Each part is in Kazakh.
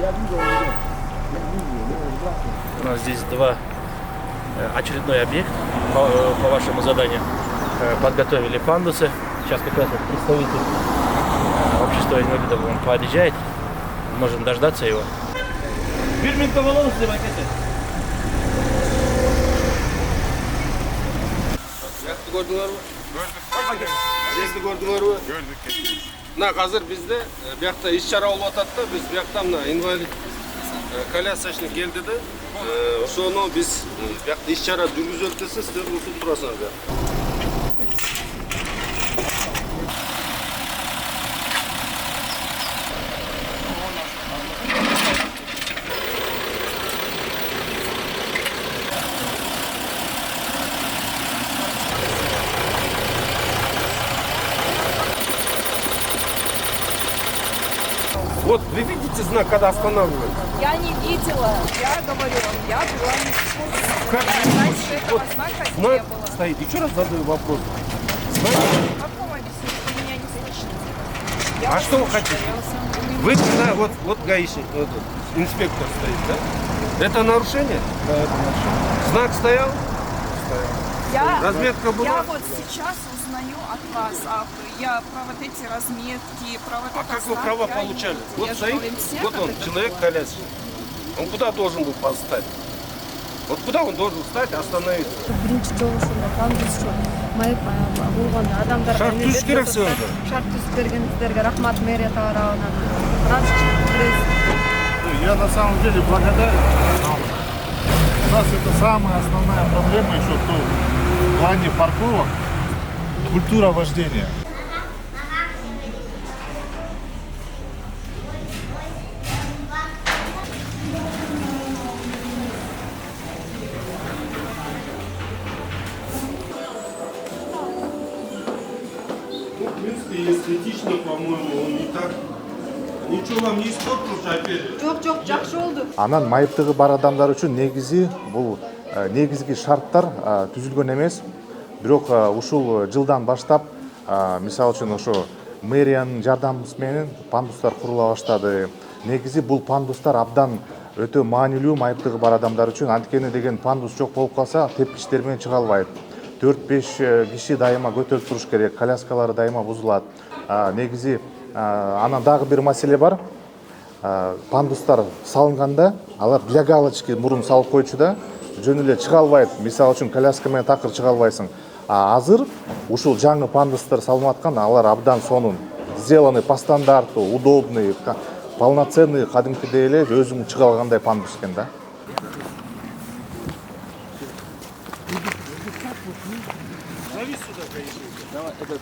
У нас здесь очередной объект по вашему заданию. Подготовили пандусы. Сейчас как раз вот представитель общества инвалидов он подъезжает. Можем дождаться его. Мына қазір бізде бияқта іс-шара болып атады да, біз бияқта мына инвалид колясочник келді де, ошону біз бияқта іс-шара жүргізөлүп десе, сіздер ұсып тұрасыңдар. Вот вы видите знак, когда останавливают? Я не видела, я говорю вам, я была не в курсе. Как Раньше этого знака не знак было. стоит. Еще раз задаю вопрос. Знак? Как вам объяснить, вы меня не слышите? А что вы хотите? Вы когда вот гаишник, вот, инспектор стоит, да? Это нарушение? Да, это наше. Знак стоял? Я была? вот сейчас узнаю от вас, я про вот эти разметки, про вот А этот как вы знак, права я получали? не- Вот я же стоит, Валенсия, вот как он, это человек было. колясочник. Он куда должен был поставить? Вот куда он должен встать и остановиться? Бірінші жолы ушундай пандус жок. Майып болгон адамдар Шарт түзүш керек силерге. Шарт түзүп бергениңиздерге рахмат мэрия тарабынан. Разрешить. Я на самом деле благодарен. У нас это самая основная проблема еще в плане парковок. Культура вождения. Ну, в принципе, эстетичный, по-моему, он не так. Ничего вам не испортил, опять же. Жок, жакшы болду. Анан майыптыгы бар адамдар үчүн негизи бул негизги шарттар түзүлгөн эмес. Бирок ушул жылдан баштап мисалы үчүн ошо мэриянын жардамы менен пандустар курула баштады. Негизи бул пандустар абдан өтө маанилүү майыптыгы бар адамдар үчүн. Анткени деген пандус жок болуп калса тепкичтер менен чыга албайт. 4-5 киши дайыма көтөрүп туруш керек, коляскалары дайыма бузулат. Негизи анан дагы бир маселе бар. Пандустар салынганда алар для галочки мурун салып койчу да, жөн эле чыга албайт. Мисалы үчүн коляска менен такыр чыга албайсың. Азыр ушул жаңы пандустар салынып аткан, алар абдан сонун сделаны по стандарту, удобный, полноценный, кадимкидей эле өзүң чыга алгандай пандус экен да. Зови сюда, гаишник. Давай, этот.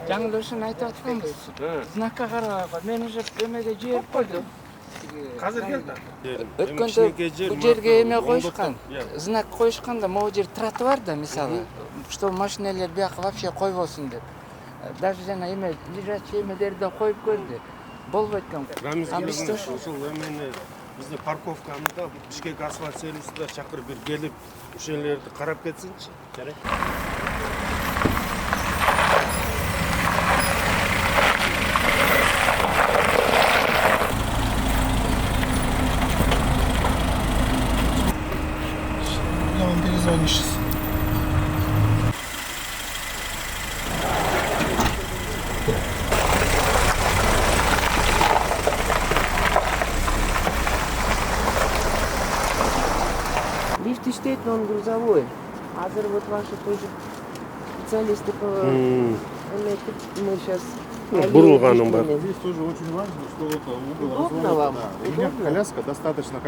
жаңылышын айтып атканбыз. Знакка карабай, мен уже эмеге жиберип койдум. Қазір келді. Өткөндө бул жерге эме коюшкан, знак коюшкан да, могу жер тротуар да, мисалы, что машиналар бияка вообще койбосун деп. Даже жана эме лежачий эмелерди коюп көрдү. Болбойт экен. Ушул эмени бизде парковкамызда Бишкек асфальт сервисиде чакырып бир келип ушулерди карап кетсинчи. Жарайт. Перезвонишь. Лифт иштейт, но он грузовой. Азыр вот ваши тоже специалисты по мы сейчас бурулганым бар. Здесь тоже очень важно, что вот угол Удобно разворота, вам? да. У меня Удобно? коляска достаточно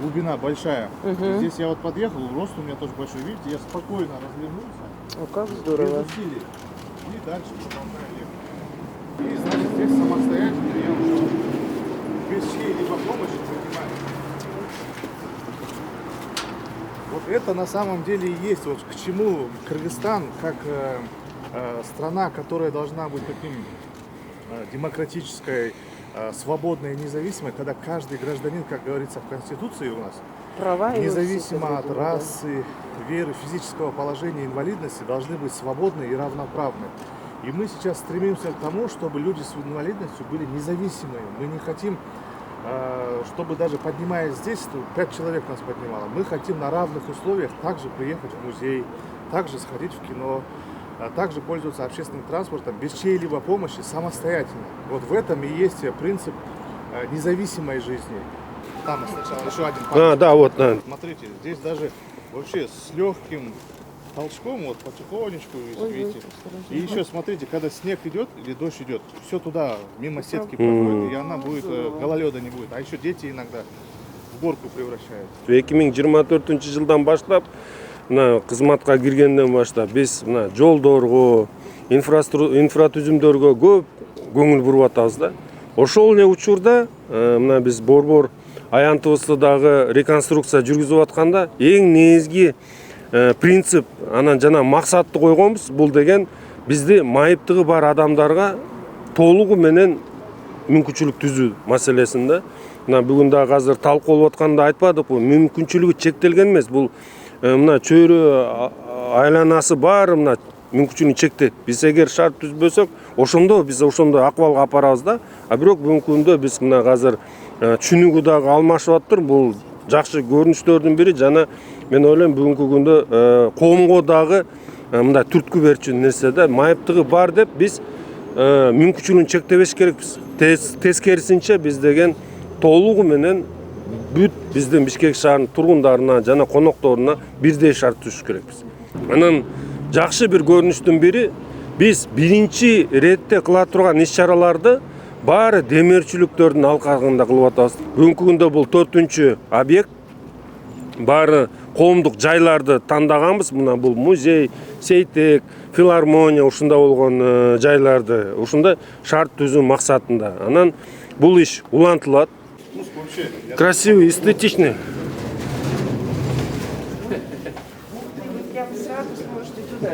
глубина большая. Здесь я вот подъехал, рост у меня тоже большой. Видите, я спокойно развернулся. О, как Без здорово. усилий. И дальше продолжаю ехать. И значит, здесь самостоятельно я уже без чьей-либо помощи занимаюсь. Вот это на самом деле и есть вот к чему Кыргызстан, как страна, которая должна быть таким демократической, свободной и независимой, когда каждый гражданин, как говорится в Конституции у нас, права. и независимо от расы, веры, физического положения, инвалидности, должны быть свободны и равноправны. И мы сейчас стремимся к тому, чтобы люди с инвалидностью были независимые. Мы не хотим, чтобы даже поднимаясь здесь, 5 человек нас поднимало. Мы хотим на равных условиях также приехать в музей, также сходить в кино, также пользоваться общественным транспортом без чьей-либо помощи самостоятельно. Вот в этом и есть принцип независимой жизни. Там сначала еще один памятник. Да, вот, да. Смотрите, здесь даже вообще с легким толчком, вот потихонечку, видите. И еще смотрите, когда снег идет или дождь идет, все туда мимо сетки проходит, и она будет, гололеда не будет. А еще дети иногда в горку превращаются. 2024 жылдан баштап мына кызматка киргенден баштап биз мына жолдорго, инфратүзүмдөргө көп көңүл буруп атабыз да. Ошол эле учурда мына биз Борбор аянтыбызды дагы реконструкция жүргүзүп атканда эң негизги принцип анан жана максатты койгонбуз. Бул деген бизди майыптыгы бар адамдарга толугу менен мүмкүнчүлүк түзүү маселесинде. Мына бүгүн дагы азыр талкуулап атканда айтпадыкпы, мүмкүнчүлүгү чектелген эмес. Бул мына чөйрө айланасы бар, мына мүмкүнчүлүгү чектеп. Биз эгер шарт түзбөсөк, ошондо биз ошондой акыбалга апарабыз да. А бирок бүгүнкү күндө биз мына азыр түшүнүгү дагы алмашып аттыр. Бул жакшы көрүнүштөрдүн бири жана мен ойлойм бүгүнкү күндө коомго дагы мындай түрткү берчү нерсе да. Майыптыгы бар деп биз мүмкүнчүлүгүн чектебеш керекпиз. Тескерисинче биз деген толугу менен бүт биздин Бишкек шаарынын тургундарына жана конокторуна бирдей шарт түзүш керекпиз. Анан жакшы бир көрүнүштүн бири биз биринчи иретте кыла турган иш-чараларды баары демирчиликтөрдүн алкагында кылып атабыз. Бүгүнкү күндө бул 4-чү объект. Баары коомдук жайларды тандаганбыз. Мына бул музей, сейтек, филармония ушунда болгон жайларды ушундай шарт түзүү максатында. Анан бул иш улантылат. Красивый, эстетичный. Прямо сразу сможете туда.